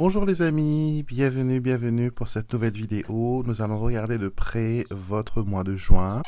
Bonjour les amis, bienvenue pour cette nouvelle vidéo. Nous allons regarder de près votre mois de juin.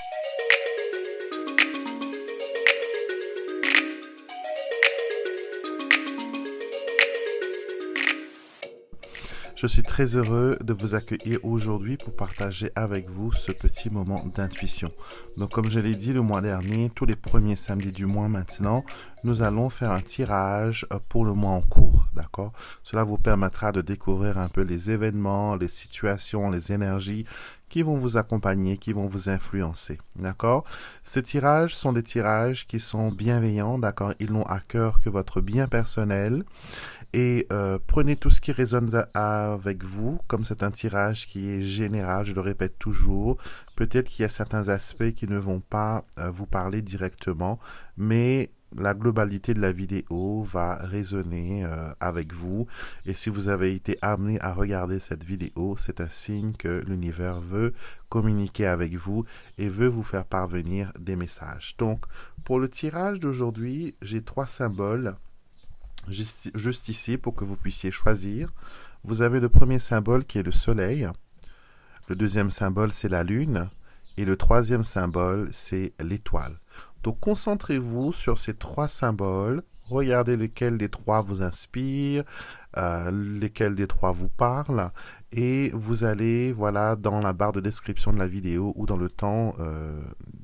Je suis très heureux de vous accueillir aujourd'hui pour partager avec vous ce petit moment d'intuition. Donc comme je l'ai dit le mois dernier, tous les premiers samedis du mois maintenant, nous allons faire un tirage pour le mois en cours, d'accord? Cela vous permettra de découvrir un peu les événements, les situations, les énergies qui vont vous accompagner, qui vont vous influencer, d'accord? Ces tirages sont des tirages qui sont bienveillants, d'accord? Ils n'ont à cœur que votre bien personnel. Et prenez tout ce qui résonne avec vous, comme c'est un tirage qui est général, je le répète toujours. Peut-être qu'il y a certains aspects qui ne vont pas vous parler directement, mais la globalité de la vidéo va résonner avec vous. Et si vous avez été amené à regarder cette vidéo, c'est un signe que l'univers veut communiquer avec vous et veut vous faire parvenir des messages. Donc, pour le tirage d'aujourd'hui, j'ai 3 symboles juste ici pour que vous puissiez choisir. Vous avez le premier symbole qui est le soleil, le deuxième symbole c'est la lune et le troisième symbole c'est l'étoile. Donc concentrez-vous sur ces 3 symboles, regardez lequel des 3 vous inspire, lesquels des 3 vous parlent et vous allez voilà dans la barre de description de la vidéo ou dans le temps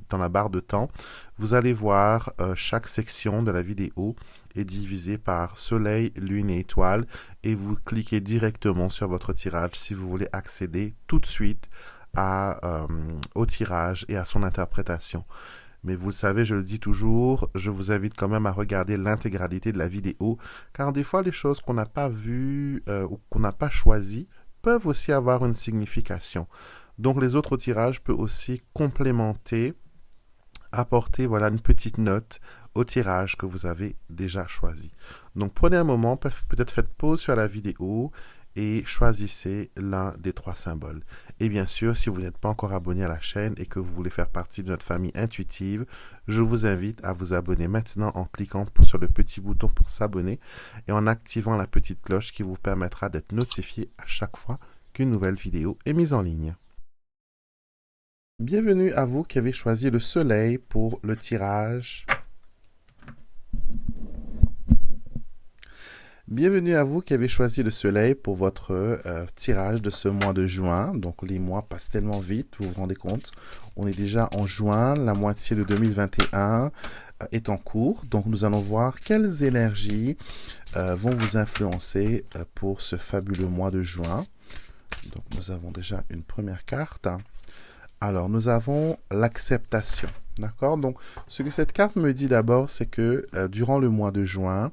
dans la barre de temps, vous allez voir chaque section de la vidéo est divisée par soleil, lune et étoile et vous cliquez directement sur votre tirage si vous voulez accéder tout de suite au tirage et à son interprétation. Mais vous le savez, je le dis toujours, je vous invite quand même à regarder l'intégralité de la vidéo, car des fois les choses qu'on n'a pas vues ou qu'on n'a pas choisies peuvent aussi avoir une signification. Donc les autres tirages peuvent aussi complémenter, apporter voilà une petite note au tirage que vous avez déjà choisi. Donc prenez un moment, peut-être faites pause sur la vidéo et choisissez l'un des 3 symboles. Et bien sûr, si vous n'êtes pas encore abonné à la chaîne et que vous voulez faire partie de notre famille intuitive, je vous invite à vous abonner maintenant en cliquant sur le petit bouton pour s'abonner et en activant la petite cloche qui vous permettra d'être notifié à chaque fois qu'une nouvelle vidéo est mise en ligne. Bienvenue à vous qui avez choisi le soleil pour le tirage. Bienvenue à vous qui avez choisi le soleil pour votre tirage de ce mois de juin. Donc les mois passent tellement vite, vous vous rendez compte. On est déjà en juin, la moitié de 2021 est en cours. Donc nous allons voir quelles énergies vont vous influencer pour ce fabuleux mois de juin. Donc nous avons déjà une première carte. Alors, nous avons l'acceptation, d'accord? Donc, ce que cette carte me dit d'abord, c'est que durant le mois de juin,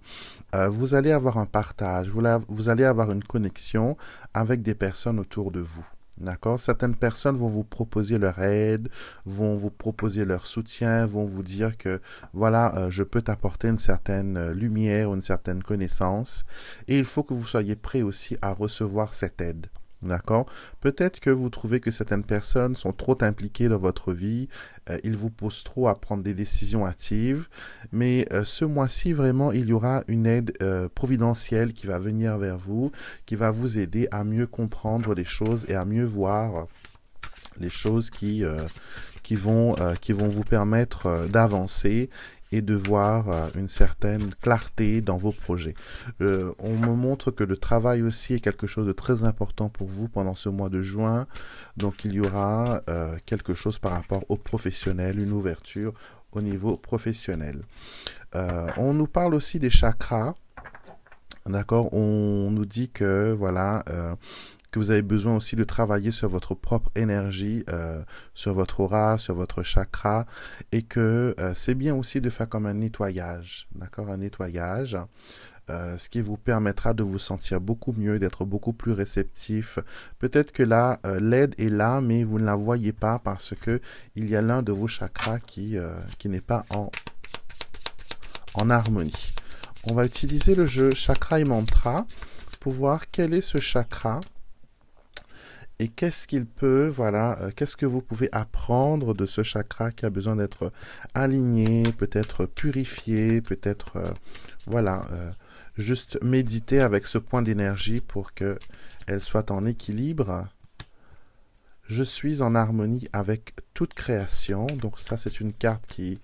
vous allez avoir un partage, vous allez avoir une connexion avec des personnes autour de vous. D'accord? Certaines personnes vont vous proposer leur aide, vont vous proposer leur soutien, vont vous dire que voilà, je peux t'apporter une certaine lumière ou une certaine connaissance. Et il faut que vous soyez prêt aussi à recevoir cette aide. D'accord? Peut-être que vous trouvez que certaines personnes sont trop impliquées dans votre vie, ils vous poussent trop à prendre des décisions hâtives, mais ce mois-ci, vraiment, il y aura une aide providentielle qui va venir vers vous, qui va vous aider à mieux comprendre les choses et à mieux voir les choses qui vont vous permettre d'avancer et de voir une certaine clarté dans vos projets. On me montre que le travail aussi est quelque chose de très important pour vous pendant ce mois de juin. Donc il y aura quelque chose par rapport au professionnel, une ouverture au niveau professionnel. On nous parle aussi des chakras. D'accord, on nous dit que voilà, que vous avez besoin aussi de travailler sur votre propre énergie, sur votre aura, sur votre chakra, et que c'est bien aussi de faire comme un nettoyage, d'accord, un nettoyage, ce qui vous permettra de vous sentir beaucoup mieux, d'être beaucoup plus réceptif. Peut-être que là, l'aide est là, mais vous ne la voyez pas parce que il y a l'un de vos chakras qui n'est pas en harmonie. On va utiliser le jeu chakra et mantra pour voir quel est ce chakra et qu'est-ce qu'il peut, voilà, qu'est-ce que vous pouvez apprendre de ce chakra qui a besoin d'être aligné, peut-être purifié, peut-être, voilà, juste méditer avec ce point d'énergie pour que elle soit en équilibre. Je suis en harmonie avec toute création. Donc ça, c'est une carte qui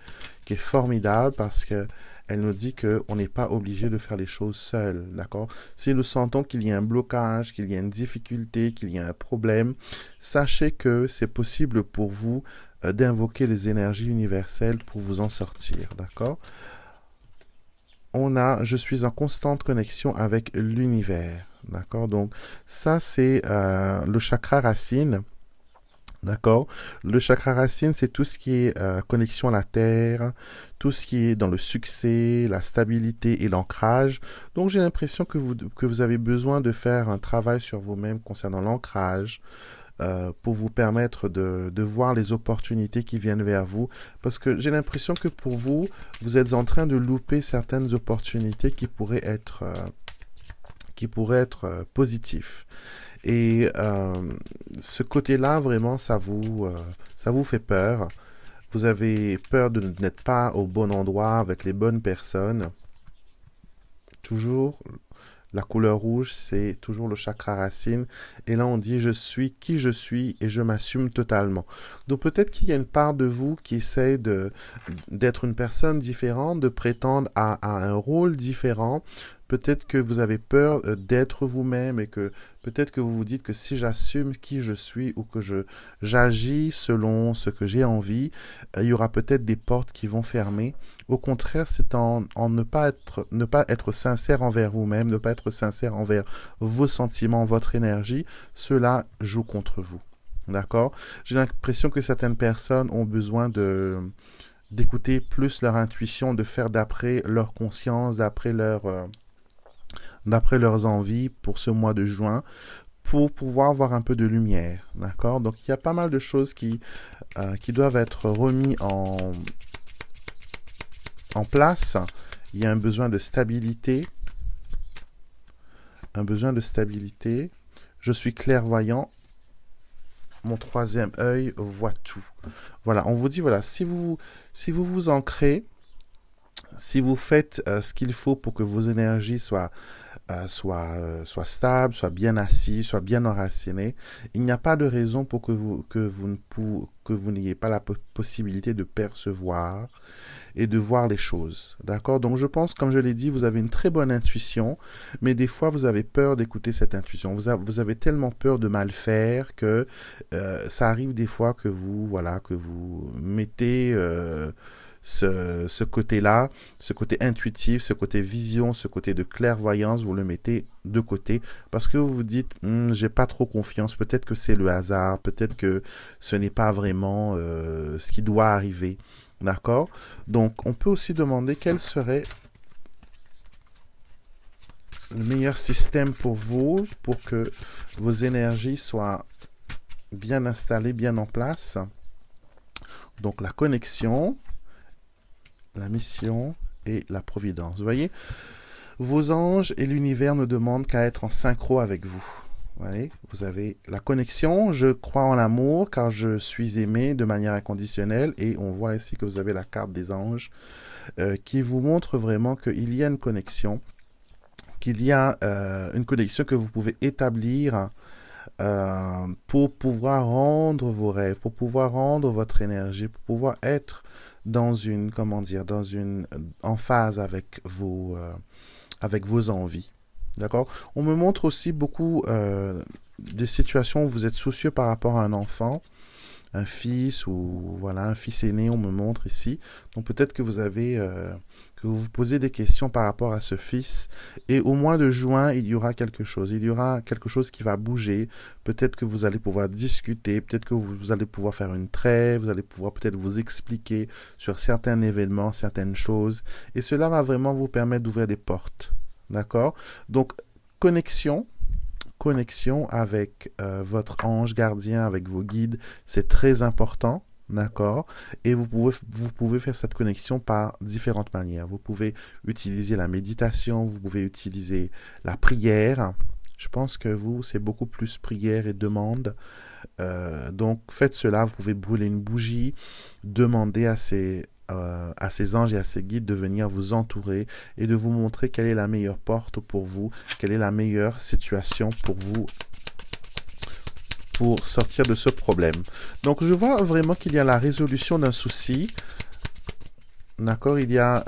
est formidable parce que elle nous dit qu'on n'est pas obligé de faire les choses seul, d'accord? Si nous sentons qu'il y a un blocage, qu'il y a une difficulté, qu'il y a un problème, sachez que c'est possible pour vous d'invoquer les énergies universelles pour vous en sortir, d'accord? On a, je suis en constante connexion avec l'univers, d'accord? Donc ça, c'est le chakra racine. D'accord? Le chakra racine, c'est tout ce qui est connexion à la terre, tout ce qui est dans le succès, la stabilité et l'ancrage. Donc j'ai l'impression que vous avez besoin de faire un travail sur vous-même concernant l'ancrage pour vous permettre de voir les opportunités qui viennent vers vous. Parce que j'ai l'impression que pour vous, vous êtes en train de louper certaines opportunités qui pourraient être positifs. Et ce côté-là, vraiment, ça vous fait peur. Vous avez peur de n'être pas au bon endroit avec les bonnes personnes. Toujours, la couleur rouge, c'est toujours le chakra racine. Et là, on dit, je suis qui je suis et je m'assume totalement. Donc peut-être qu'il y a une part de vous qui essaie d'être une personne différente, de prétendre à un rôle différent. Peut-être que vous avez peur d'être vous-même et que peut-être que vous vous dites que si j'assume qui je suis ou que j'agis selon ce que j'ai envie, il y aura peut-être des portes qui vont fermer. Au contraire, c'est en ne pas être sincère envers vous-même, ne pas être sincère envers vos sentiments, votre énergie. Cela joue contre vous. D'accord? J'ai l'impression que certaines personnes ont besoin d'écouter plus leur intuition, de faire d'après leur conscience, d'après leurs envies pour ce mois de juin, pour pouvoir avoir un peu de lumière, d'accord? Donc il y a pas mal de choses qui doivent être remis en place. Il y a un besoin de stabilité, Je suis clairvoyant, mon troisième œil voit tout. Voilà, on vous dit, voilà, si vous vous ancrez, si vous faites ce qu'il faut pour que vos énergies soient stable, soit bien assis, soit bien enraciné. Il n'y a pas de raison pour que vous n'ayez pas la possibilité de percevoir et de voir les choses. D'accord? Donc je pense, comme je l'ai dit, vous avez une très bonne intuition, mais des fois vous avez peur d'écouter cette intuition. Vous avez tellement peur de mal faire que ça arrive des fois que que vous mettez ce côté-là, ce côté intuitif, ce côté vision, ce côté de clairvoyance, vous le mettez de côté parce que vous vous dites, j'ai pas trop confiance, peut-être que c'est le hasard, peut-être que ce n'est pas vraiment ce qui doit arriver. D'accord? Donc, on peut aussi demander quel serait le meilleur système pour vous, pour que vos énergies soient bien installées, bien en place. Donc, la connexion, la mission et la providence. Vous voyez, vos anges et l'univers ne demandent qu'à être en synchro avec vous. Vous voyez, vous avez la connexion, je crois en l'amour car je suis aimé de manière inconditionnelle et on voit ici que vous avez la carte des anges qui vous montre vraiment qu'il y a une connexion, qu'il y a une connexion que vous pouvez établir pour pouvoir rendre vos rêves, pour pouvoir rendre votre énergie, pour pouvoir être dans une, en phase avec vos envies. D'accord? On me montre aussi beaucoup des situations où vous êtes soucieux par rapport à un enfant, un fils ou voilà un fils aîné, on me montre ici. Donc peut-être que que vous vous posez des questions par rapport à ce fils. Et au mois de juin, il y aura quelque chose. Il y aura quelque chose qui va bouger. Peut-être que vous allez pouvoir discuter. Peut-être que vous allez pouvoir faire une trêve. Vous allez pouvoir peut-être vous expliquer sur certains événements, certaines choses. Et cela va vraiment vous permettre d'ouvrir des portes. D'accord? Donc, connexion avec votre ange gardien, avec vos guides, c'est très important, d'accord? Et vous pouvez faire cette connexion par différentes manières. Vous pouvez utiliser la méditation, vous pouvez utiliser la prière. Je pense que c'est beaucoup plus prière et demande. Donc, faites cela. Vous pouvez brûler une bougie, demander à ses anges et à ses guides de venir vous entourer et de vous montrer quelle est la meilleure porte pour vous, quelle est la meilleure situation pour vous pour sortir de ce problème. Donc je vois vraiment qu'il y a la résolution d'un souci. D'accord, il y a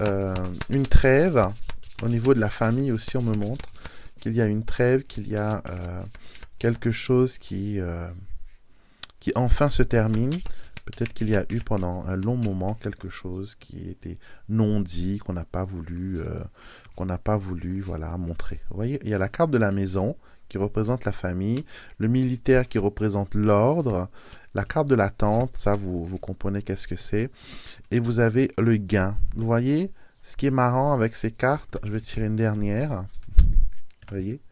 une trêve. Au niveau de la famille aussi, on me montre qu'il y a une trêve, qu'il y a quelque chose qui enfin se termine. Peut-être qu'il y a eu pendant un long moment quelque chose qui était non dit, qu'on n'a pas voulu, voilà, montrer. Vous voyez, il y a la carte de la maison qui représente la famille, le militaire qui représente l'ordre, la carte de la tente, ça vous comprenez qu'est-ce que c'est, et vous avez le gain. Vous voyez, ce qui est marrant avec ces cartes, je vais tirer une dernière. Vous voyez,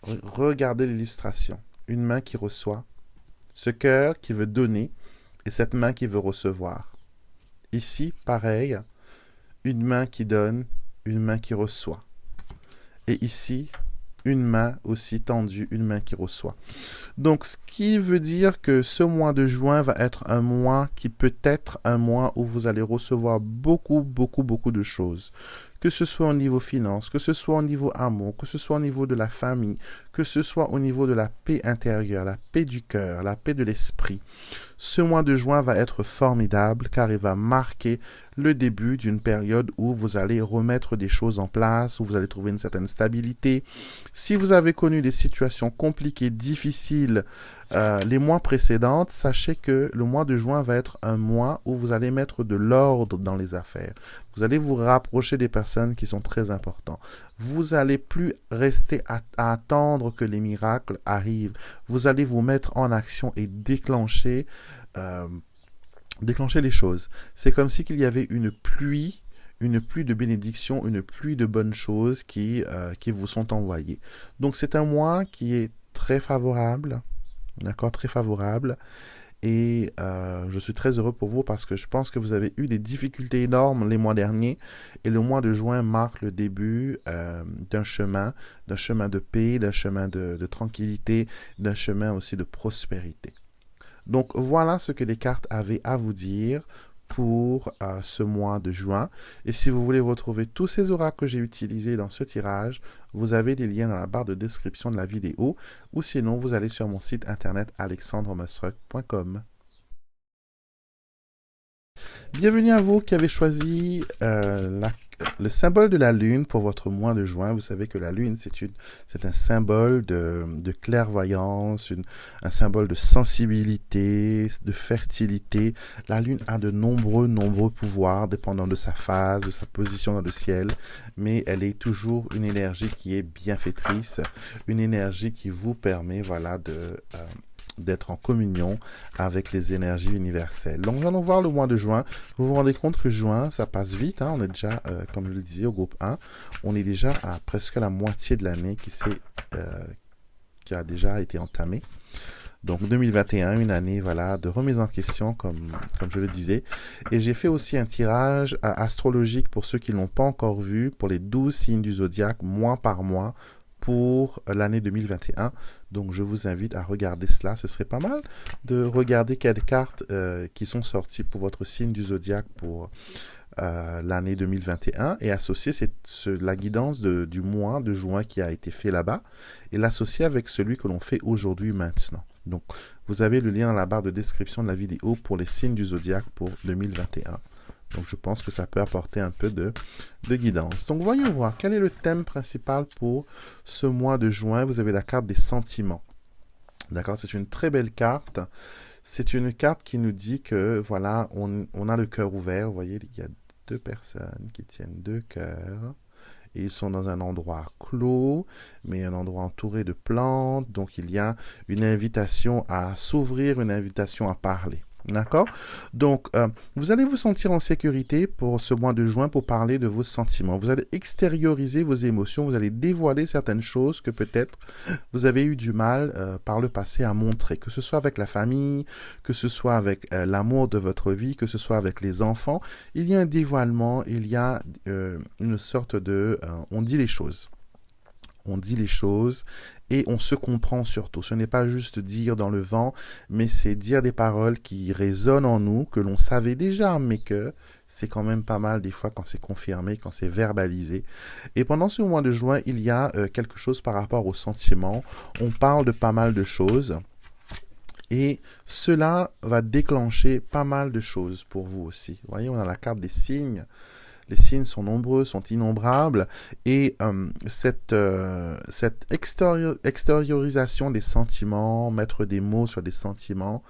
regardez l'illustration. Une main qui reçoit, ce cœur qui veut donner, et cette main qui veut recevoir. Ici, pareil, une main qui donne, une main qui reçoit. Et ici, une main aussi tendue, une main qui reçoit. Donc, ce qui veut dire que ce mois de juin va être un mois qui peut être un mois où vous allez recevoir beaucoup de choses. Que ce soit au niveau finance, que ce soit au niveau amour, que ce soit au niveau de la famille, que ce soit au niveau de la paix intérieure, la paix du cœur, la paix de l'esprit. Ce mois de juin va être formidable car il va marquer le début d'une période où vous allez remettre des choses en place, où vous allez trouver une certaine stabilité. Si vous avez connu des situations compliquées, difficiles, les mois précédents, sachez que le mois de juin va être un mois où vous allez mettre de l'ordre dans les affaires. Vous allez vous rapprocher des personnes qui sont très importantes. Vous n'allez plus rester à attendre que les miracles arrivent. Vous allez vous mettre en action et déclencher les choses. C'est comme si qu'il y avait une pluie de bénédictions, une pluie de bonnes choses qui vous sont envoyées. Donc c'est un mois qui est très favorable, d'accord, très favorable. Et je suis très heureux pour vous parce que je pense que vous avez eu des difficultés énormes les mois derniers. Et le mois de juin marque le début d'un chemin de paix, d'un chemin de tranquillité, d'un chemin aussi de prospérité. Donc voilà ce que les cartes avaient à vous dire pour ce mois de juin. Et si vous voulez retrouver tous ces oracles que j'ai utilisés dans ce tirage, vous avez des liens dans la barre de description de la vidéo ou sinon vous allez sur mon site internet alexandremasruck.com. Bienvenue à vous qui avez choisi le symbole de la lune pour votre mois de juin. Vous savez que la lune, c'est un symbole de clairvoyance, un symbole de sensibilité, de fertilité. La lune a de nombreux pouvoirs, dépendant de sa phase, de sa position dans le ciel, mais elle est toujours une énergie qui est bienfaitrice, une énergie qui vous permet, voilà, d'être en communion avec les énergies universelles. Donc, nous allons voir le mois de juin. Vous vous rendez compte que juin, ça passe vite. Hein? On est déjà, comme je le disais, au groupe 1, on est déjà à presque la moitié de l'année qui a déjà été entamée. Donc 2021, une année voilà de remise en question comme je le disais. Et j'ai fait aussi un tirage astrologique pour ceux qui ne l'ont pas encore vu, pour les 12 signes du zodiaque, mois par mois, pour l'année 2021. Donc je vous invite à regarder cela. Ce serait pas mal de regarder quelles cartes qui sont sorties pour votre signe du zodiaque pour l'année 2021 et associer la guidance du mois de juin qui a été fait là-bas et l'associer avec celui que l'on fait aujourd'hui maintenant. Donc vous avez le lien dans la barre de description de la vidéo pour les signes du zodiaque pour 2021. Donc je pense que ça peut apporter un peu de guidance. Donc voyons voir quel est le thème principal pour ce mois de juin. Vous avez la carte des sentiments. D'accord, c'est une très belle carte. C'est une carte qui nous dit que voilà, on a le cœur ouvert. Vous voyez, il y a deux personnes qui tiennent deux cœurs. Et ils sont dans un endroit clos, mais un endroit entouré de plantes. Donc il y a une invitation à s'ouvrir, une invitation à parler. D'accord? Donc, vous allez vous sentir en sécurité pour ce mois de juin pour parler de vos sentiments. Vous allez extérioriser vos émotions, vous allez dévoiler certaines choses que peut-être vous avez eu du mal par le passé à montrer, que ce soit avec la famille, que ce soit avec l'amour de votre vie, que ce soit avec les enfants. Il y a un dévoilement, il y a une sorte de... on dit les choses. On dit les choses et on se comprend surtout. Ce n'est pas juste dire dans le vent, mais c'est dire des paroles qui résonnent en nous, que l'on savait déjà, mais que c'est quand même pas mal des fois quand c'est confirmé, quand c'est verbalisé. Et pendant ce mois de juin, il y a quelque chose par rapport aux sentiments. On parle de pas mal de choses. Et cela va déclencher pas mal de choses pour vous aussi. Vous voyez, on a la carte des signes. Les signes sont nombreux, sont innombrables. Et cette extériorisation des sentiments, mettre des mots sur des sentiments,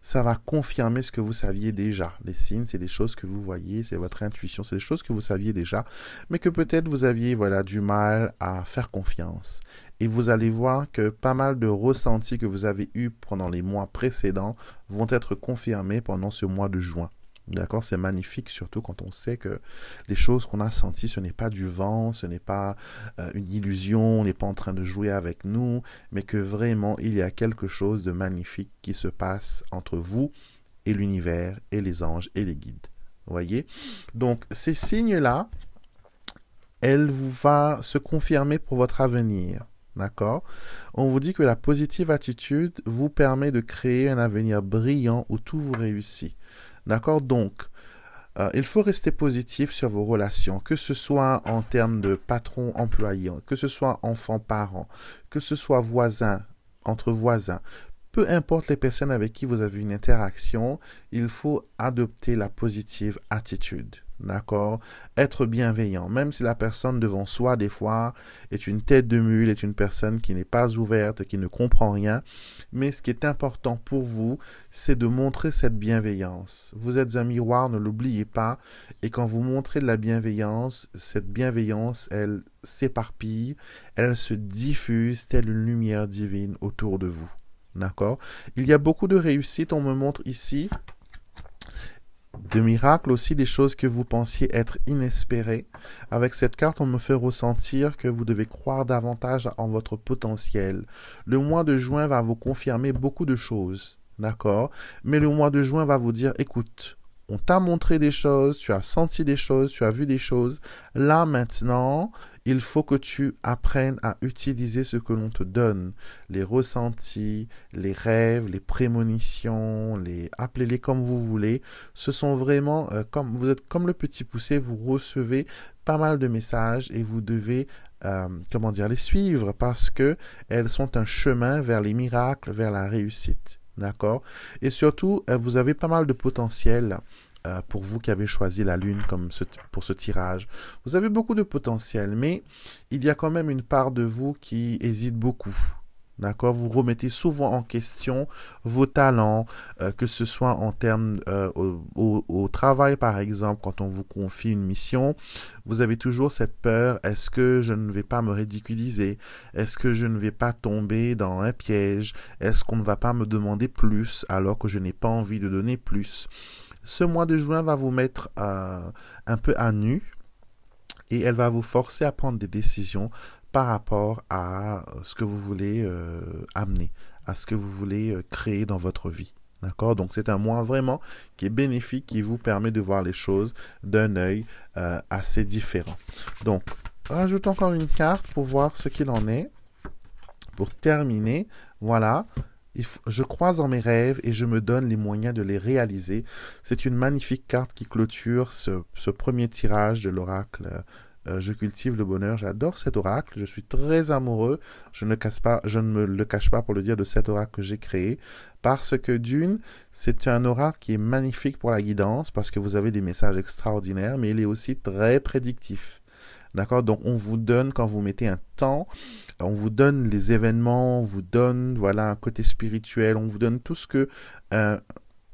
ça va confirmer ce que vous saviez déjà. Les signes, c'est des choses que vous voyez, c'est votre intuition, c'est des choses que vous saviez déjà, mais que peut-être vous aviez du mal à faire confiance. Et vous allez voir que pas mal de ressentis que vous avez eus pendant les mois précédents vont être confirmés pendant ce mois de juin. D'accord, c'est magnifique, surtout quand on sait que les choses qu'on a senties, ce n'est pas du vent, ce n'est pas une illusion, on n'est pas en train de jouer avec nous, mais que vraiment il y a quelque chose de magnifique qui se passe entre vous et l'univers et les anges et les guides. Vous voyez? Donc ces signes-là, elles vont se confirmer pour votre avenir. D'accord? On vous dit que la positive attitude vous permet de créer un avenir brillant où tout vous réussit. D'accord? Donc, il faut rester positif sur vos relations, que ce soit en termes de patron-employé, que ce soit enfant-parent, que ce soit voisin, entre voisins. Peu importe les personnes avec qui vous avez une interaction, il faut adopter la positive attitude. D'accord? Être bienveillant, même si la personne devant soi, des fois, est une tête de mule, est une personne qui n'est pas ouverte, qui ne comprend rien. Mais ce qui est important pour vous, c'est de montrer cette bienveillance. Vous êtes un miroir, ne l'oubliez pas. Et quand vous montrez de la bienveillance, cette bienveillance, elle s'éparpille, elle se diffuse telle une lumière divine autour de vous. D'accord? Il y a beaucoup de réussite, on me montre ici. De miracles aussi, des choses que vous pensiez être inespérées. Avec cette carte, on me fait ressentir que vous devez croire davantage en votre potentiel. Le mois de juin va vous confirmer beaucoup de choses, d'accord? Mais le mois de juin va vous dire, écoute, on t'a montré des choses, tu as senti des choses, tu as vu des choses. Là, maintenant, il faut que tu apprennes à utiliser ce que l'on te donne. Les ressentis, les rêves, les prémonitions, appelez-les comme vous voulez. Ce sont vraiment, vous êtes comme le petit poussé, vous recevez pas mal de messages et vous devez les suivre parce que elles sont un chemin vers les miracles, vers la réussite. D'accord? Et surtout, vous avez pas mal de potentiel pour vous qui avez choisi la Lune pour ce tirage. Vous avez beaucoup de potentiel, mais il y a quand même une part de vous qui hésite beaucoup. D'accord? Vous remettez souvent en question vos talents, que ce soit en termes au travail, par exemple, quand on vous confie une mission, vous avez toujours cette peur, est-ce que je ne vais pas me ridiculiser? Est-ce que je ne vais pas tomber dans un piège? Est-ce qu'on ne va pas me demander plus alors que je n'ai pas envie de donner plus? Ce mois de juin va vous mettre un peu à nu et elle va vous forcer à prendre des décisions par rapport à ce que vous voulez amener, à ce que vous voulez créer dans votre vie. D'accord? Donc c'est un mois vraiment qui est bénéfique, qui vous permet de voir les choses d'un œil assez différent. Donc, rajoute encore une carte pour voir ce qu'il en est. Pour terminer, voilà. Je croise en mes rêves et je me donne les moyens de les réaliser. C'est une magnifique carte qui clôture ce premier tirage de l'oracle. Je cultive le bonheur. J'adore cet oracle. Je suis très amoureux. Je ne me le cache pas pour le dire de cet oracle que j'ai créé. Parce que c'est un oracle qui est magnifique pour la guidance, parce que vous avez des messages extraordinaires, mais il est aussi très prédictif. D'accord? Donc, on vous donne, quand vous mettez un temps, on vous donne les événements, on vous donne, un côté spirituel, on vous donne tout ce que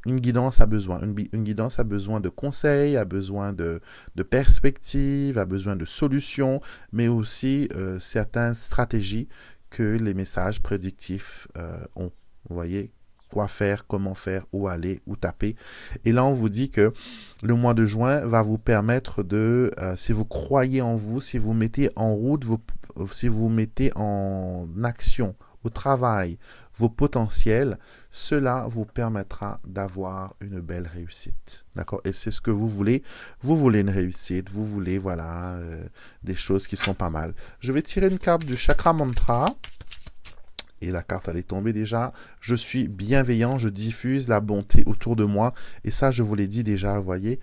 une guidance a besoin. Une guidance a besoin de conseils, a besoin de perspectives, a besoin de solutions, mais aussi certaines stratégies que les messages prédictifs ont. Vous voyez? Quoi faire, comment faire, où aller, où taper. Et là, on vous dit que le mois de juin va vous permettre si vous croyez en vous, si vous mettez en route, si vous mettez en action, au travail, vos potentiels, cela vous permettra d'avoir une belle réussite. D'accord? Et c'est ce que vous voulez. Vous voulez une réussite, vous voulez, des choses qui sont pas mal. Je vais tirer une carte du chakra mantra. Et la carte, elle est tombée déjà. Je suis bienveillant, je diffuse la bonté autour de moi. Et ça, je vous l'ai dit déjà, vous voyez.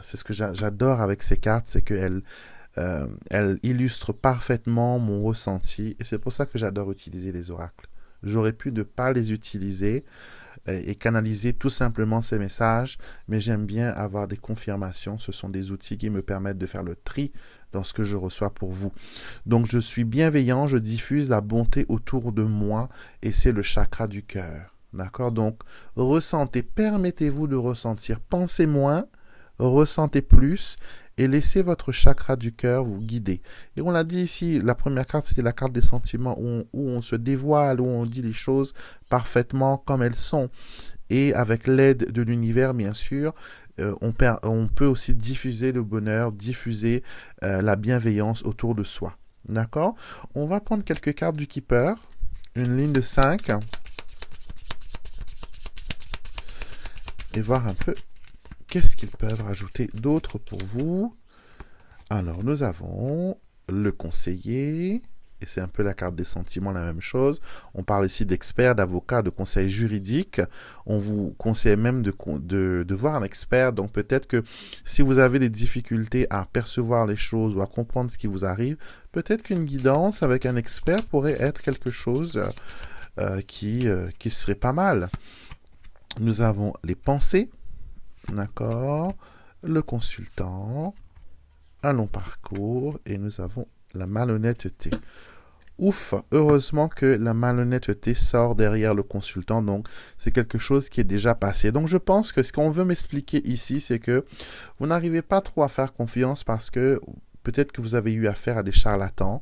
C'est ce que j'adore avec ces cartes, c'est qu'elles elles illustrent parfaitement mon ressenti. Et c'est pour ça que j'adore utiliser les oracles. J'aurais pu ne pas les utiliser et canaliser tout simplement ces messages, mais j'aime bien avoir des confirmations. Ce sont des outils qui me permettent de faire le tri dans ce que je reçois pour vous. Donc je suis bienveillant, je diffuse la bonté autour de moi et c'est le chakra du cœur. D'accord? Donc ressentez, permettez-vous de ressentir. Pensez moins, ressentez plus et laissez votre chakra du cœur vous guider. Et on l'a dit ici, la première carte, c'était la carte des sentiments où on se dévoile, où on dit les choses parfaitement comme elles sont. Et avec l'aide de l'univers, bien sûr, on peut aussi diffuser le bonheur, diffuser la bienveillance autour de soi. D'accord? On va prendre quelques cartes du Keeper, une ligne de 5, et voir un peu qu'est-ce qu'ils peuvent rajouter d'autre pour vous. Alors, nous avons le conseiller, et c'est un peu la carte des sentiments, la même chose. On parle ici d'experts, d'avocats, de conseils juridiques. On vous conseille même de voir un expert. Donc, peut-être que si vous avez des difficultés à percevoir les choses ou à comprendre ce qui vous arrive, peut-être qu'une guidance avec un expert pourrait être quelque chose qui serait pas mal. Nous avons les pensées. D'accord, le consultant, un long parcours et nous avons la malhonnêteté. Ouf, heureusement que la malhonnêteté sort derrière le consultant, donc c'est quelque chose qui est déjà passé. Donc je pense que ce qu'on veut m'expliquer ici, c'est que vous n'arrivez pas trop à faire confiance parce que peut-être que vous avez eu affaire à des charlatans,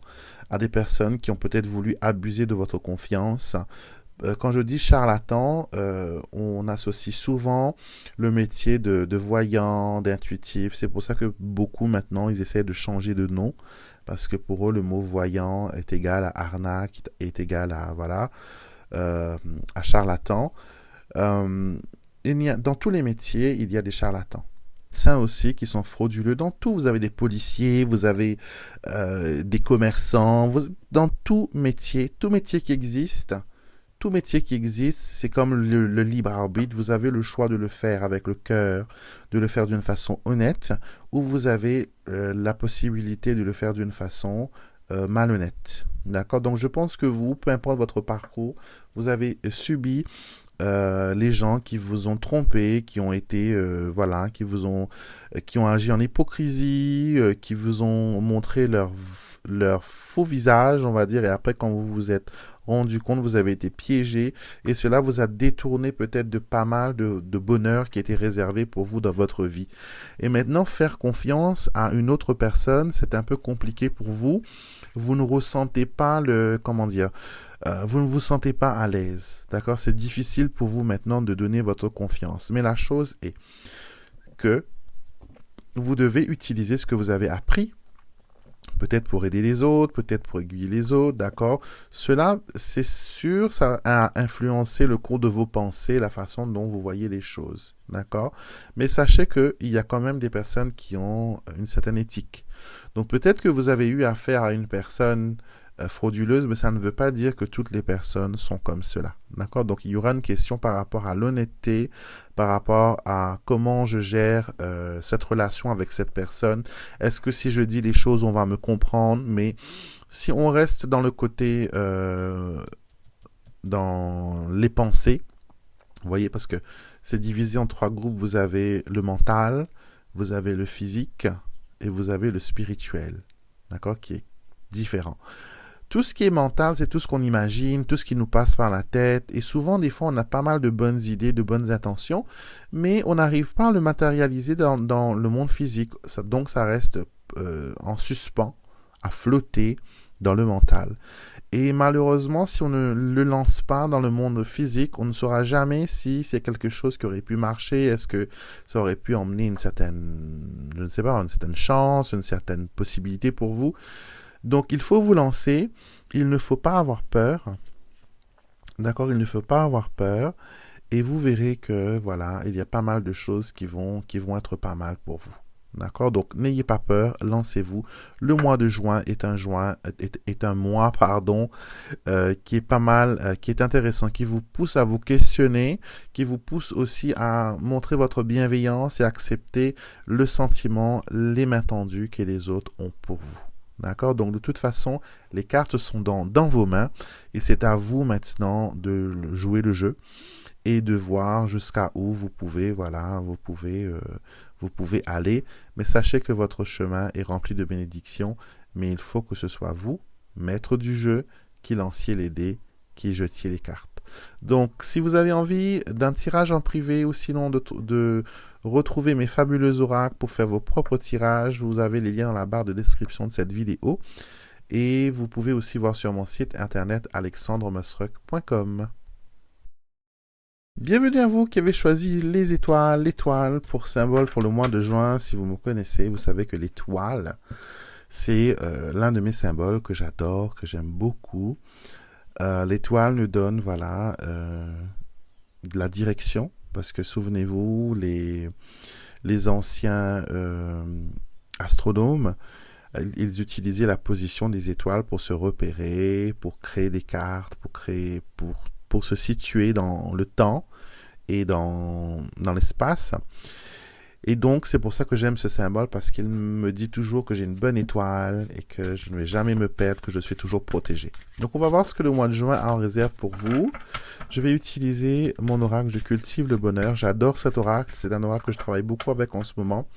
à des personnes qui ont peut-être voulu abuser de votre confiance. Quand je dis charlatan, on associe souvent le métier de voyant, d'intuitif. C'est pour ça que beaucoup maintenant, ils essaient de changer de nom. Parce que pour eux, le mot voyant est égal à arnaque, est égal à, voilà, à charlatan. Dans tous les métiers, il y a des charlatans. Ça aussi qui sont frauduleux. Dans tout, vous avez des policiers, vous avez des commerçants. Dans tout métier qui existe, c'est comme le libre arbitre. Vous avez le choix de le faire avec le cœur, de le faire d'une façon honnête, ou vous avez la possibilité de le faire d'une façon malhonnête. D'accord? Donc je pense que vous, peu importe votre parcours, vous avez subi les gens qui vous ont trompé, qui ont été, voilà, qui ont agi en hypocrisie, qui vous ont montré leur faux visage, on va dire, et après quand vous vous êtes rendu compte, vous avez été piégé, et cela vous a détourné peut-être de pas mal de bonheur qui était réservé pour vous dans votre vie. Et maintenant, faire confiance à une autre personne, c'est un peu compliqué pour vous. Vous ne ressentez pas comment dire, vous ne vous sentez pas à l'aise, d'accord? C'est difficile pour vous maintenant de donner votre confiance. Mais la chose est que vous devez utiliser ce que vous avez appris, peut-être pour aider les autres, peut-être pour aiguiller les autres, d'accord? Cela, c'est sûr, ça a influencé le cours de vos pensées, la façon dont vous voyez les choses, d'accord? Mais sachez qu'il y a quand même des personnes qui ont une certaine éthique. Donc peut-être que vous avez eu affaire à une personne frauduleuse, mais ça ne veut pas dire que toutes les personnes sont comme cela. D'accord? Donc, il y aura une question par rapport à l'honnêteté, par rapport à comment je gère cette relation avec cette personne. Est-ce que si je dis les choses, on va me comprendre? Mais si on reste dans le côté, dans les pensées, vous voyez, parce que c'est divisé en 3 groupes. Vous avez le mental, vous avez le physique et vous avez le spirituel. D'accord? Qui est différent. Tout ce qui est mental, c'est tout ce qu'on imagine, tout ce qui nous passe par la tête. Et souvent, des fois, on a pas mal de bonnes idées, de bonnes intentions, mais on n'arrive pas à le matérialiser dans le monde physique. Donc, ça reste en suspens, à flotter dans le mental. Et malheureusement, si on ne le lance pas dans le monde physique, on ne saura jamais si c'est quelque chose qui aurait pu marcher. Est-ce que ça aurait pu emmener une certaine, je ne sais pas, une certaine chance, une certaine possibilité pour vous. Donc, il faut vous lancer. Il ne faut pas avoir peur. D'accord? Il ne faut pas avoir peur. Et vous verrez que, voilà, il y a pas mal de choses qui vont être pas mal pour vous. D'accord? Donc, n'ayez pas peur, lancez-vous. Le mois de juin est un mois, pardon, qui est pas mal, qui est intéressant, qui vous pousse à vous questionner, qui vous pousse aussi à montrer votre bienveillance et accepter le sentiment, les mains tendues que les autres ont pour vous. D'accord? Donc, de toute façon, les cartes sont dans vos mains et c'est à vous maintenant de jouer le jeu et de voir jusqu'à où vous pouvez, voilà, vous pouvez aller. Mais sachez que votre chemin est rempli de bénédictions, mais il faut que ce soit vous, maître du jeu, qui lanciez les dés, qui jetiez les cartes. Donc, si vous avez envie d'un tirage en privé ou sinon de retrouver mes fabuleux oracles pour faire vos propres tirages, vous avez les liens dans la barre de description de cette vidéo. Et vous pouvez aussi voir sur mon site internet alexandremusruck.com. Bienvenue à vous qui avez choisi les étoiles, l'étoile pour symbole pour le mois de juin. Si vous me connaissez, vous savez que l'étoile, c'est l'un de mes symboles que j'adore, que j'aime beaucoup. L'étoile nous donne, voilà, de la direction, parce que souvenez-vous, les anciens astronomes, ils utilisaient la position des étoiles pour se repérer, pour créer des cartes, pour se situer dans le temps et dans l'espace. Et donc, c'est pour ça que j'aime ce symbole, parce qu'il me dit toujours que j'ai une bonne étoile et que je ne vais jamais me perdre, que je suis toujours protégé. Donc, on va voir ce que le mois de juin a en réserve pour vous. Je vais utiliser mon oracle Je cultive le bonheur. J'adore cet oracle. C'est un oracle que je travaille beaucoup avec en ce moment.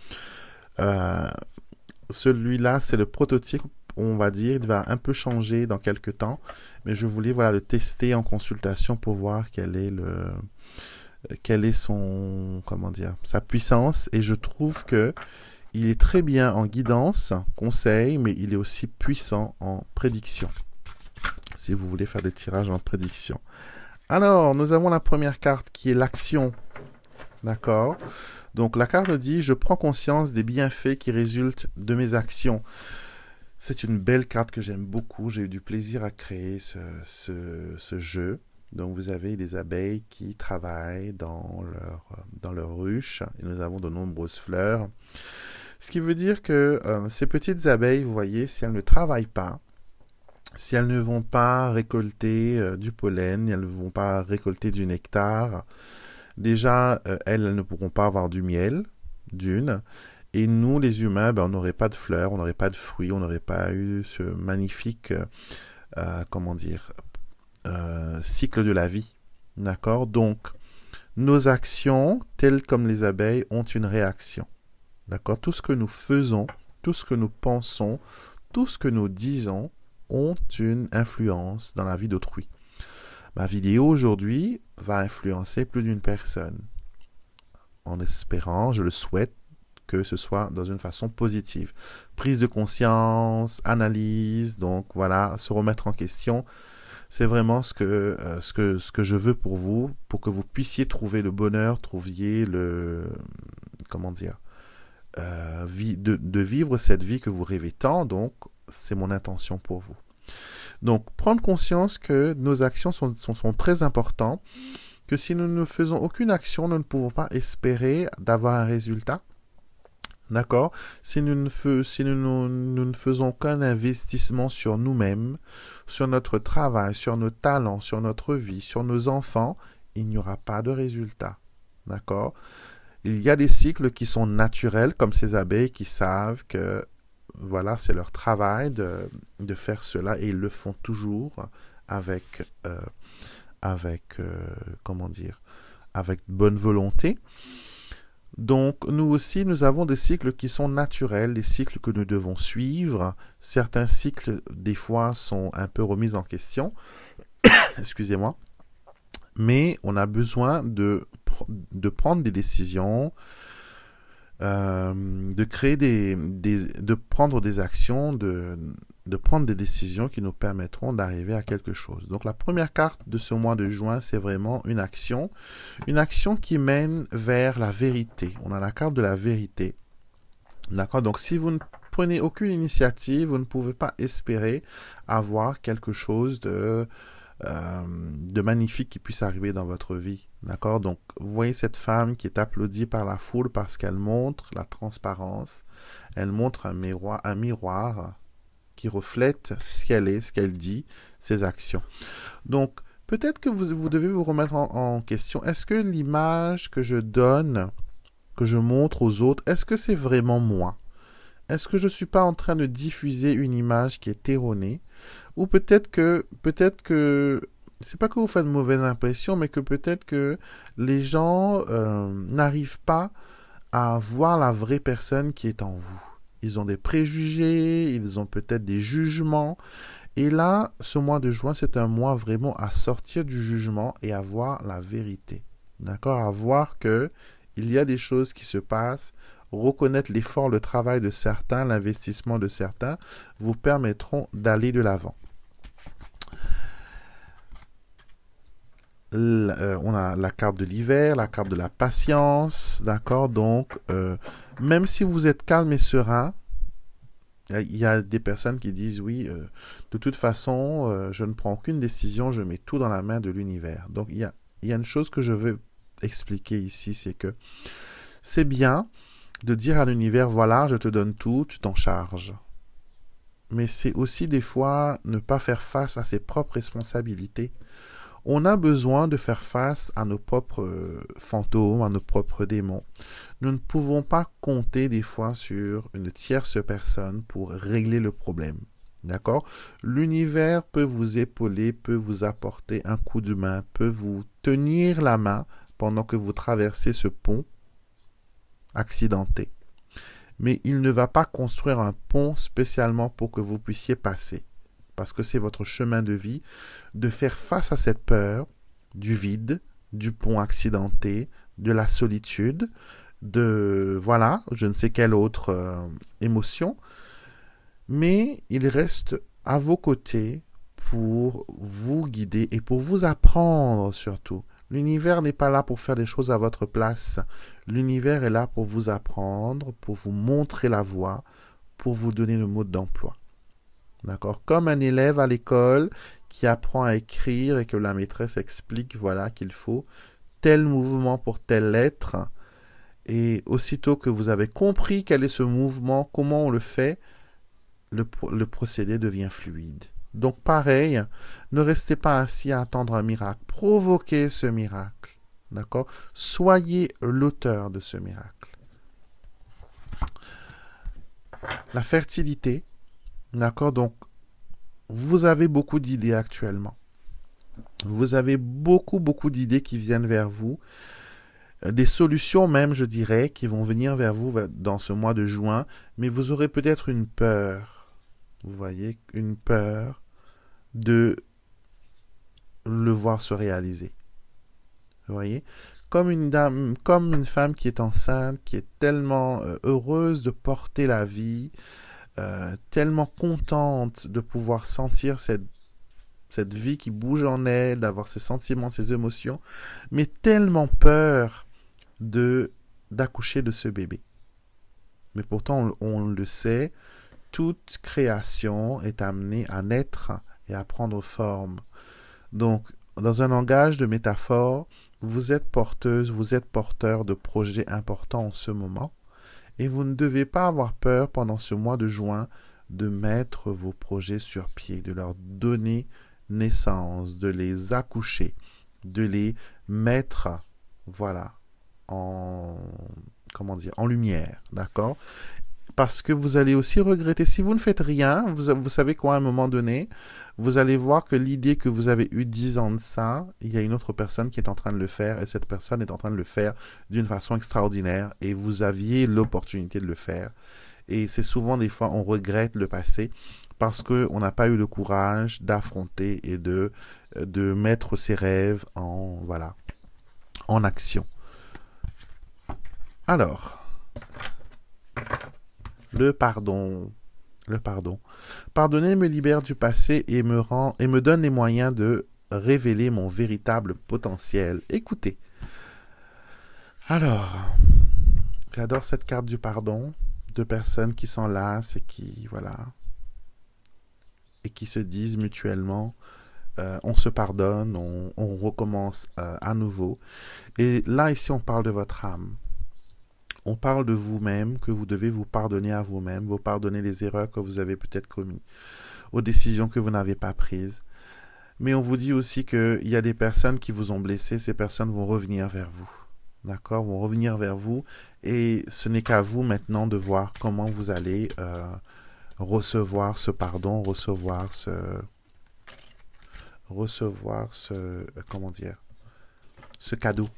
Celui-là, c'est le prototype, on va dire. Il va un peu changer dans quelques temps. Mais je voulais, voilà, le tester en consultation pour voir quel est son, comment dire, sa puissance. Et je trouve que il est très bien en guidance, conseil, mais il est aussi puissant en prédiction. Si vous voulez faire des tirages en prédiction. Alors, nous avons la première carte qui est l'action. D'accord? Donc, la carte dit « Je prends conscience des bienfaits qui résultent de mes actions ». C'est une belle carte que j'aime beaucoup. J'ai eu du plaisir à créer ce jeu. Donc, vous avez des abeilles qui travaillent dans leur ruche. Et nous avons de nombreuses fleurs. Ce qui veut dire que ces petites abeilles, vous voyez, si elles ne travaillent pas, si elles ne vont pas récolter du pollen, elles ne vont pas récolter du nectar, déjà, elles ne pourront pas avoir du miel, d'une. Et nous, les humains, on n'aurait pas de fleurs, on n'aurait pas de fruits, on n'aurait pas eu ce magnifique, comment dire, cycle de la vie. D'accord? Donc, nos actions, telles comme les abeilles, ont une réaction. D'accord? Tout ce que nous faisons, tout ce que nous pensons, tout ce que nous disons ont une influence dans la vie d'autrui. Ma vidéo aujourd'hui va influencer plus d'une personne. En espérant, je le souhaite, que ce soit dans une façon positive. Prise de conscience, analyse, donc voilà, se remettre en question. C'est vraiment ce que je veux pour vous, pour que vous puissiez trouver le bonheur, trouviez comment dire, de vivre cette vie que vous rêvez tant. Donc, c'est mon intention pour vous. Donc, prendre conscience que nos actions sont très importantes, que si nous ne faisons aucune action, nous ne pouvons pas espérer d'avoir un résultat. D'accord? Si nous ne faisons qu'un investissement sur nous-mêmes, sur notre travail, sur nos talents, sur notre vie, sur nos enfants, il n'y aura pas de résultat. D'accord? Il y a des cycles qui sont naturels, comme ces abeilles qui savent que voilà, c'est leur travail de faire cela et ils le font toujours avec comment dire, avec bonne volonté. Donc, nous aussi, nous avons des cycles qui sont naturels, des cycles que nous devons suivre. Certains cycles, des fois, sont un peu remis en question. Excusez-moi. Mais on a besoin de prendre des décisions, de créer de prendre des actions, de prendre des décisions qui nous permettront d'arriver à quelque chose. Donc la première carte de ce mois de juin, c'est vraiment une action qui mène vers la vérité. On a la carte de la vérité. D'accord? Donc si vous ne prenez aucune initiative, vous ne pouvez pas espérer avoir quelque chose de de magnifique qui puisse arriver dans votre vie. D'accord? Donc, vous voyez cette femme qui est applaudie par la foule parce qu'elle montre la transparence. Elle montre un miroir qui reflète ce qu'elle est, ce qu'elle dit, ses actions. Donc, peut-être que vous devez vous remettre en question. Est-ce que l'image que je donne, que je montre aux autres, est-ce que c'est vraiment moi? Est-ce que je ne suis pas en train de diffuser une image qui est erronée? Ou peut-être que, c'est pas que vous faites mauvaise impression, mais que peut-être que les gens n'arrivent pas à voir la vraie personne qui est en vous. Ils ont des préjugés, ils ont peut-être des jugements. Et là, ce mois de juin, c'est un mois vraiment à sortir du jugement et à voir la vérité. D'accord? À voir que il y a des choses qui se passent. Reconnaître l'effort, le travail de certains, l'investissement de certains vous permettront d'aller de l'avant. On a la carte de l'hiver, la carte de la patience, d'accord? Donc, même si vous êtes calme et serein, il y a des personnes qui disent, oui, de toute façon, je ne prends aucune décision, je mets tout dans la main de l'univers. Donc, il y a une chose que je veux expliquer ici, c'est que c'est bien de dire à l'univers, voilà, je te donne tout, tu t'en charges. Mais c'est aussi des fois ne pas faire face à ses propres responsabilités. On a besoin de faire face à nos propres fantômes, à nos propres démons. Nous ne pouvons pas compter des fois sur une tierce personne pour régler le problème. D'accord? L'univers peut vous épauler, peut vous apporter un coup de main, peut vous tenir la main pendant que vous traversez ce pont accidenté. Mais il ne va pas construire un pont spécialement pour que vous puissiez passer. Parce que c'est votre chemin de vie de faire face à cette peur du vide, du pont accidenté, de la solitude, de, voilà, je ne sais quelle autre émotion. Mais il reste à vos côtés pour vous guider et pour vous apprendre surtout. L'univers n'est pas là pour faire des choses à votre place. L'univers est là pour vous apprendre, pour vous montrer la voie, pour vous donner le mode d'emploi. D'accord? Comme un élève à l'école qui apprend à écrire et que la maîtresse explique, voilà, qu'il faut tel mouvement pour telle lettre. Et aussitôt que vous avez compris quel est ce mouvement, comment on le fait, le procédé devient fluide. Donc pareil, ne restez pas assis à attendre un miracle. Provoquez ce miracle. D'accord? Soyez l'auteur de ce miracle. La fertilité. D'accord? Donc, vous avez beaucoup d'idées actuellement. Vous avez beaucoup d'idées qui viennent vers vous. Des solutions même, je dirais, qui vont venir vers vous dans ce mois de juin. Mais vous aurez peut-être une peur. Vous voyez, une peur de le voir se réaliser. Vous voyez, comme une femme qui est enceinte, qui est tellement heureuse de porter la vie, tellement contente de pouvoir sentir cette vie qui bouge en elle, d'avoir ses sentiments, ses émotions, mais tellement peur d'accoucher de ce bébé. Mais pourtant, on le sait, toute création est amenée à naître et à prendre forme. Donc, dans un langage de métaphore, vous êtes porteuse, vous êtes porteur de projets importants en ce moment. Et vous ne devez pas avoir peur pendant ce mois de juin de mettre vos projets sur pied, de leur donner naissance, de les accoucher, de les mettre, voilà, en lumière, d'accord? Parce que vous allez aussi regretter, si vous ne faites rien, vous savez quoi, à un moment donné, vous allez voir que l'idée que vous avez eue 10 ans de ça, il y a une autre personne qui est en train de le faire, et cette personne est en train de le faire d'une façon extraordinaire, et vous aviez l'opportunité de le faire. Et c'est souvent, des fois, on regrette le passé, parce qu'on n'a pas eu le courage d'affronter et de mettre ses rêves en action. Alors, le pardon. Pardonner me libère du passé et me donne les moyens de révéler mon véritable potentiel. Écoutez. Alors, j'adore cette carte du pardon. Deux personnes qui s'enlacent et qui se disent mutuellement on se pardonne, on recommence à nouveau. Et là, ici, on parle de votre âme. On parle de vous-même, que vous devez vous pardonner à vous-même, vous pardonner les erreurs que vous avez peut-être commises, aux décisions que vous n'avez pas prises. Mais on vous dit aussi qu'il y a des personnes qui vous ont blessé, ces personnes vont revenir vers vous. D'accord, vont revenir vers vous et ce n'est qu'à vous maintenant de voir comment vous allez recevoir ce pardon, comment dire, ce cadeau.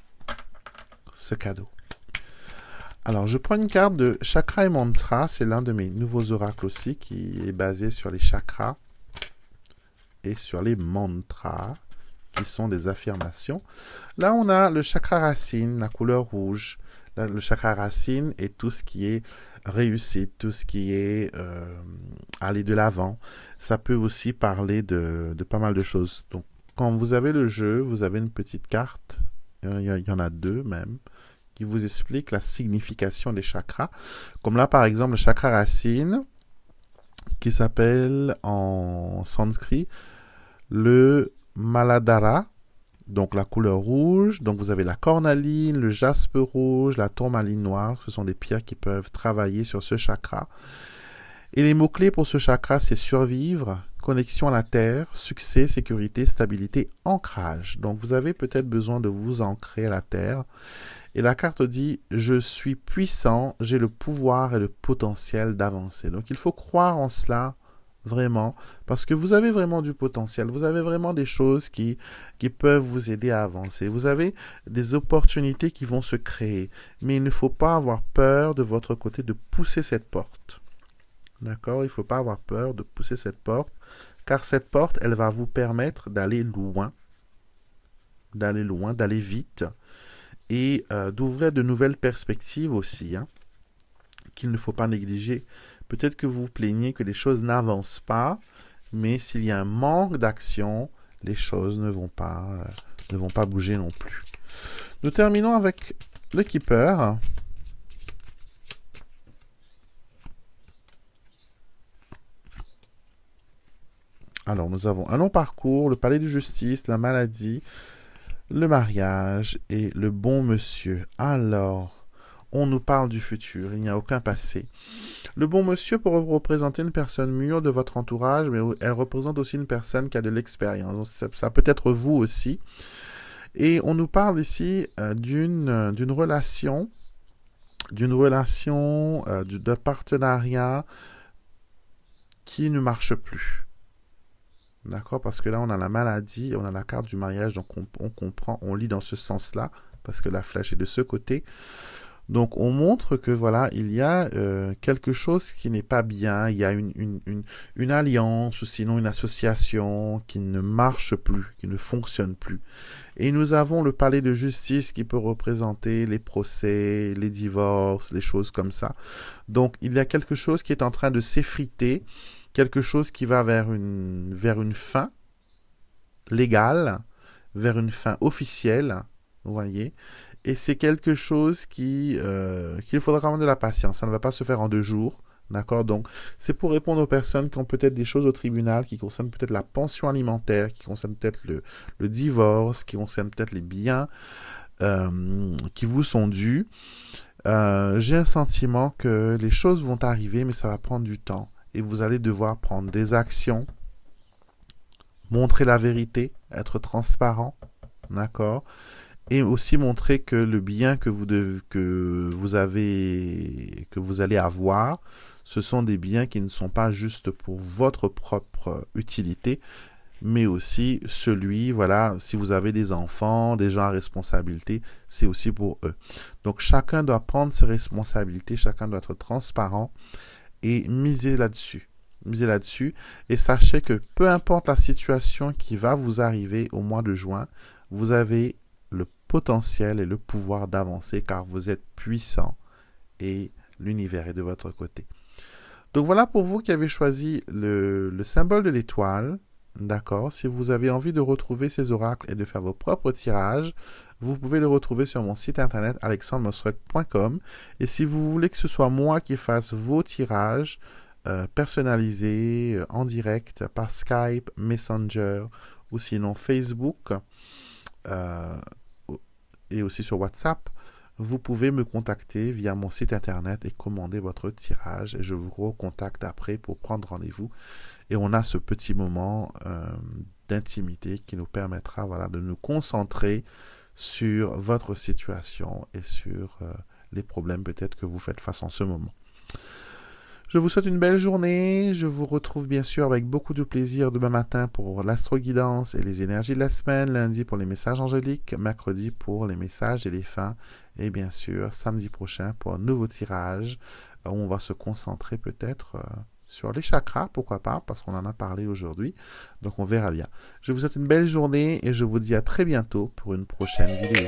Alors, je prends une carte de chakra et mantra. C'est l'un de mes nouveaux oracles aussi qui est basé sur les chakras et sur les mantras qui sont des affirmations. Là, on a le chakra racine, la couleur rouge. Là, le chakra racine est tout ce qui est réussite, tout ce qui est aller de l'avant. Ça peut aussi parler de pas mal de choses. Donc, quand vous avez le jeu, vous avez une petite carte. Il y en a deux même, qui vous explique la signification des chakras. Comme là, par exemple, le chakra racine, qui s'appelle en sanskrit le Maladhara, donc la couleur rouge. Donc vous avez la cornaline, le jaspe rouge, la tourmaline noire. Ce sont des pierres qui peuvent travailler sur ce chakra. Et les mots-clés pour ce chakra, c'est survivre, connexion à la terre, succès, sécurité, stabilité, ancrage. Donc vous avez peut-être besoin de vous ancrer à la terre. Et la carte dit « Je suis puissant, j'ai le pouvoir et le potentiel d'avancer ». Donc il faut croire en cela vraiment, parce que vous avez vraiment du potentiel, vous avez vraiment des choses qui peuvent vous aider à avancer. Vous avez des opportunités qui vont se créer, mais il ne faut pas avoir peur de votre côté de pousser cette porte. D'accord? Il ne faut pas avoir peur de pousser cette porte, car cette porte, elle va vous permettre d'aller loin, d'aller vite, et d'ouvrir de nouvelles perspectives aussi, qu'il ne faut pas négliger. Peut-être que vous vous plaignez que les choses n'avancent pas, mais s'il y a un manque d'action, les choses ne vont pas bouger non plus. Nous terminons avec le Keeper. Alors, nous avons un long parcours, le palais de justice, la maladie, le mariage et le bon monsieur. Alors, on nous parle du futur, il n'y a aucun passé. Le bon monsieur peut représenter une personne mûre de votre entourage, mais elle représente aussi une personne qui a de l'expérience. Ça peut être vous aussi. Et on nous parle ici d'une relation, d'un partenariat qui ne marche plus. D'accord? Parce que là, on a la maladie, on a la carte du mariage, donc on comprend, on lit dans ce sens-là, parce que la flèche est de ce côté. Donc, on montre que, voilà, il y a quelque chose qui n'est pas bien, il y a une alliance, ou sinon une association qui ne marche plus, qui ne fonctionne plus. Et nous avons le palais de justice qui peut représenter les procès, les divorces, les choses comme ça. Donc, il y a quelque chose qui est en train de s'effriter, quelque chose qui va vers une fin légale, vers une fin officielle, vous voyez. Et c'est quelque chose qu'il faudra quand même de la patience. Ça ne va pas se faire en 2 jours. D'accord? Donc, c'est pour répondre aux personnes qui ont peut-être des choses au tribunal, qui concernent peut-être la pension alimentaire, qui concernent peut-être le divorce, qui concernent peut-être les biens qui vous sont dus. J'ai un sentiment que les choses vont arriver, mais ça va prendre du temps. Et vous allez devoir prendre des actions, montrer la vérité, être transparent. D'accord? Et aussi montrer que le bien que vous allez avoir, ce sont des biens qui ne sont pas juste pour votre propre utilité, mais aussi celui, voilà, si vous avez des enfants, des gens à responsabilité, c'est aussi pour eux. Donc chacun doit prendre ses responsabilités, chacun doit être transparent et miser là-dessus. Et sachez que peu importe la situation qui va vous arriver au mois de juin, vous avez le potentiel et le pouvoir d'avancer car vous êtes puissant et l'univers est de votre côté. Donc voilà pour vous qui avez choisi le symbole de l'étoile. D'accord? Si vous avez envie de retrouver ces oracles et de faire vos propres tirages, vous pouvez le retrouver sur mon site internet alexandremosruck.com. Et si vous voulez que ce soit moi qui fasse vos tirages personnalisés en direct par Skype, Messenger ou sinon Facebook et aussi sur WhatsApp, vous pouvez me contacter via mon site internet et commander votre tirage. Et je vous recontacte après pour prendre rendez-vous. Et on a ce petit moment d'intimité qui nous permettra de nous concentrer sur votre situation et sur les problèmes peut-être que vous faites face en ce moment. Je vous souhaite une belle journée. Je vous retrouve bien sûr avec beaucoup de plaisir demain matin pour l'astro-guidance et les énergies de la semaine, lundi pour les messages angéliques, mercredi pour les messages et les fins, et bien sûr samedi prochain pour un nouveau tirage où on va se concentrer peut-être sur les chakras, pourquoi pas, parce qu'on en a parlé aujourd'hui. Donc on verra bien. Je vous souhaite une belle journée et je vous dis à très bientôt pour une prochaine vidéo.